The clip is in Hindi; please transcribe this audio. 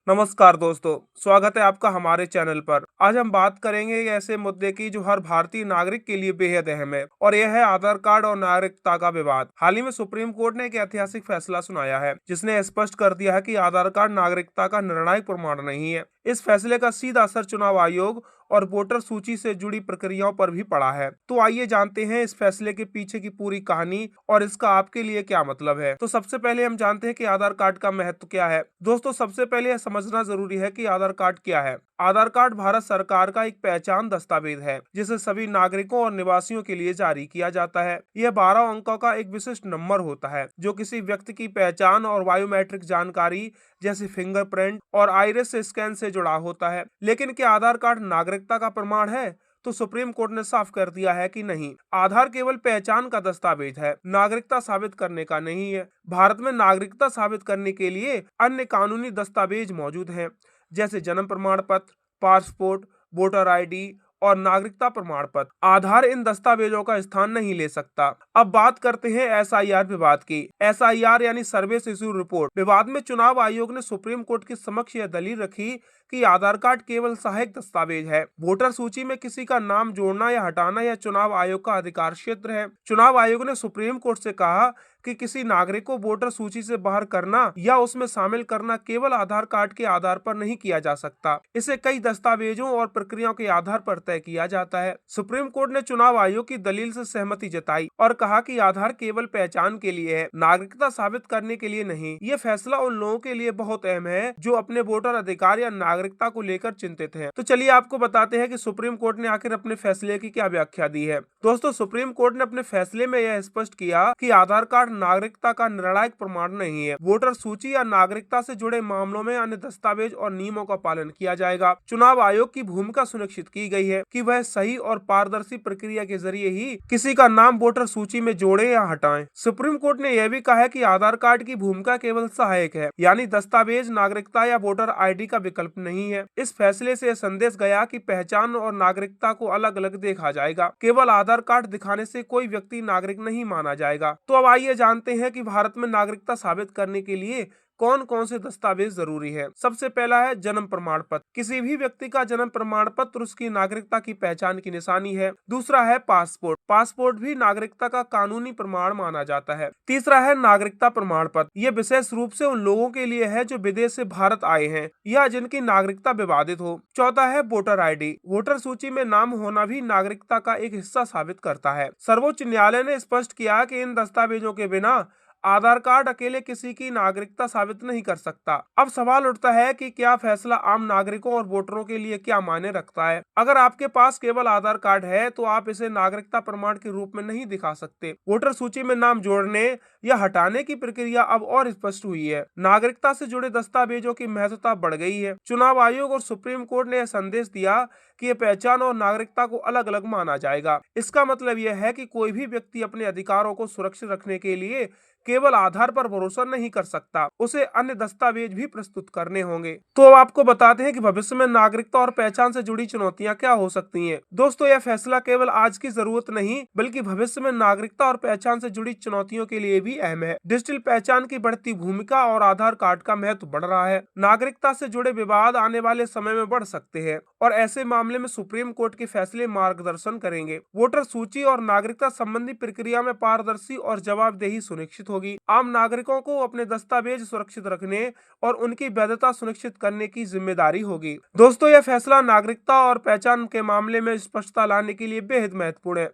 नमस्कार दोस्तों, स्वागत है आपका हमारे चैनल पर। आज हम बात करेंगे एक ऐसे मुद्दे की जो हर भारतीय नागरिक के लिए बेहद अहम है और यह है आधार कार्ड और नागरिकता का विवाद। हाल ही में सुप्रीम कोर्ट ने एक ऐतिहासिक फैसला सुनाया है जिसने स्पष्ट कर दिया है कि आधार कार्ड नागरिकता का निर्णायक प्रमाण नहीं है। इस फैसले का सीधा असर चुनाव आयोग और वोटर सूची से जुड़ी प्रक्रियाओं पर भी पड़ा है। तो आइए जानते हैं इस फैसले के पीछे की पूरी कहानी और इसका आपके लिए क्या मतलब है। तो सबसे पहले हम जानते हैं कि आधार कार्ड का महत्व क्या है। दोस्तों, सबसे पहले यह समझना जरूरी है कि आधार कार्ड क्या है। आधार कार्ड भारत सरकार का एक पहचान दस्तावेज है जिसे सभी नागरिकों और निवासियों के लिए जारी किया जाता है। यह 12 अंकों का एक विशिष्ट नंबर होता है जो किसी व्यक्ति की पहचान और बायोमेट्रिक जानकारी जैसे फिंगरप्रिंट और आइरिस स्कैन से जुड़ा होता है। लेकिन क्या आधार कार्ड नागरिकता का प्रमाण है? तो सुप्रीम कोर्ट ने साफ कर दिया है कि नहीं, आधार केवल पहचान का दस्तावेज है, नागरिकता साबित करने का नहीं है। भारत में नागरिकता साबित करने के लिए अन्य कानूनी दस्तावेज मौजूद हैं, जैसे जन्म प्रमाण पत्र, पासपोर्ट, वोटर आईडी और नागरिकता प्रमाण पत्र। आधार इन दस्तावेजों का स्थान नहीं ले सकता। अब बात करते हैं एसआईआर विवाद की। एसआईआर यानी सर्विस इशू रिपोर्ट विवाद में चुनाव आयोग ने सुप्रीम कोर्ट के समक्ष यह दलील रखी कि आधार कार्ड केवल सहायक दस्तावेज है। वोटर सूची में किसी का नाम जोड़ना या हटाना यह चुनाव आयोग का अधिकार क्षेत्र है। चुनाव आयोग ने सुप्रीम कोर्ट से कहा कि किसी नागरिक को वोटर सूची से बाहर करना या उसमें शामिल करना केवल आधार कार्ड के आधार पर नहीं किया जा सकता। इसे कई दस्तावेजों और प्रक्रियाओं के आधार पर तय किया जाता है। सुप्रीम कोर्ट ने चुनाव आयोग की दलील से सहमति जताई और कहा कि आधार केवल पहचान के लिए है, नागरिकता साबित करने के लिए नहीं। ये फैसला उन लोगों के लिए बहुत अहम है जो अपने वोटर अधिकार या नागरिकता को लेकर चिंतित हैं। तो चलिए आपको बताते हैं कि सुप्रीम कोर्ट ने आखिर अपने फैसले की क्या व्याख्या दी है। दोस्तों, सुप्रीम कोर्ट ने अपने फैसले में यह स्पष्ट किया कि आधार कार्ड नागरिकता का निर्णायक प्रमाण नहीं है। वोटर सूची या नागरिकता से जुड़े मामलों में अन्य दस्तावेज और नियमों का पालन किया जाएगा। चुनाव आयोग की भूमिका सुनिश्चित की गई है कि वह सही और पारदर्शी प्रक्रिया के जरिए ही किसी का नाम वोटर सूची में जोड़े या हटाएं। सुप्रीम कोर्ट ने यह भी कहा है कि आधार कार्ड की भूमिका केवल सहायक है, यानी दस्तावेज, नागरिकता या वोटर आईडी का विकल्प नहीं है। इस फैसले से संदेश गया कि पहचान और नागरिकता को अलग अलग देखा जाएगा। केवल आधार कार्ड दिखाने से कोई व्यक्ति नागरिक नहीं माना जाएगा। तो अब आइए जानते हैं कि भारत में नागरिकता साबित करने के लिए कौन कौन से दस्तावेज जरूरी है। सबसे पहला है जन्म प्रमाण पत्र। किसी भी व्यक्ति का जन्म प्रमाण पत्र उसकी नागरिकता की पहचान की निशानी है। दूसरा है पासपोर्ट। पासपोर्ट भी नागरिकता का कानूनी प्रमाण माना जाता है। तीसरा है नागरिकता प्रमाण पत्र। ये विशेष रूप से उन लोगों के लिए है जो विदेश से भारत आए हैं या जिनकी नागरिकता विवादित हो। चौथा है वोटर आईडी। वोटर सूची में नाम होना भी नागरिकता का एक हिस्सा साबित करता है। सर्वोच्च न्यायालय ने स्पष्ट किया कि इन दस्तावेजों के बिना आधार कार्ड अकेले किसी की नागरिकता साबित नहीं कर सकता। अब सवाल उठता है कि क्या फैसला आम नागरिकों और वोटरों के लिए क्या मायने रखता है। अगर आपके पास केवल आधार कार्ड है तो आप इसे नागरिकता प्रमाण के रूप में नहीं दिखा सकते। वोटर सूची में नाम जोड़ने या हटाने की प्रक्रिया अब और स्पष्ट हुई है। नागरिकता से जुड़े दस्तावेजों की महत्वता बढ़ गई है। चुनाव आयोग और सुप्रीम कोर्ट ने यह संदेश दिया कि ये पहचान और नागरिकता को अलग अलग माना जाएगा। इसका मतलब यह है कि कोई भी व्यक्ति अपने अधिकारों को सुरक्षित रखने के लिए केवल आधार पर भरोसा नहीं कर सकता, उसे अन्य दस्तावेज भी प्रस्तुत करने होंगे। तो अब आपको बताते हैं कि भविष्य में नागरिकता और पहचान से जुड़ी चुनौतियां क्या हो सकती हैं। दोस्तों, यह फैसला केवल आज की जरूरत नहीं बल्कि भविष्य में नागरिकता और पहचान से जुड़ी चुनौतियों के लिए भी अहम है। डिजिटल पहचान की बढ़ती भूमिका और आधार कार्ड का महत्व बढ़ रहा है। नागरिकता से जुड़े विवाद आने वाले समय में बढ़ सकते हैं और ऐसे मामले में सुप्रीम कोर्ट के फैसले मार्गदर्शन करेंगे। वोटर सूची और नागरिकता संबंधी प्रक्रिया में पारदर्शी और जवाबदेही सुनिश्चित होगी। आम नागरिकों को अपने दस्तावेज सुरक्षित रखने और उनकी वैधता सुनिश्चित करने की जिम्मेदारी होगी। दोस्तों, यह फैसला नागरिकता और पहचान के मामले में स्पष्टता लाने के लिए बेहद महत्वपूर्ण है।